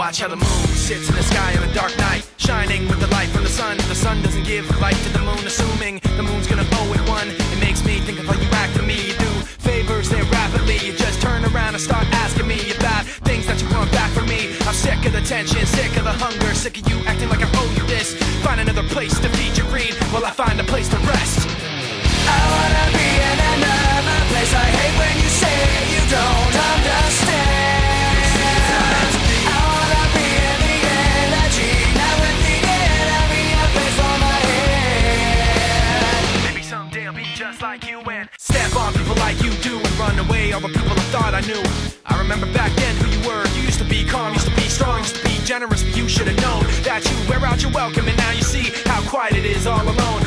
Watch how the moon sits in the sky on a dark night, shining with the light from the sun. The sun doesn't give light to the moon, assuming the moon's gonna owe it one. It makes me think of how you act to me. You do favors there rapidly. You just turn around and start asking me about things that you want back from me. I'm sick of the tension, sick of the hunger, sick of you acting like I owe you this. Find another place to feed your greed while I find a place to rest. I wanna be in another place. I hate when you say you don't understand. I wanna be in the energy, not with the enemy. A place for my head. Maybe someday I'll be just like you and step on people like you do and run away all the people I thought I knew. I remember back then who you were. You used to be calm, used to be strong, used to be generous, but you should have known that you wear out your welcome, and now you see how quiet it is all alone.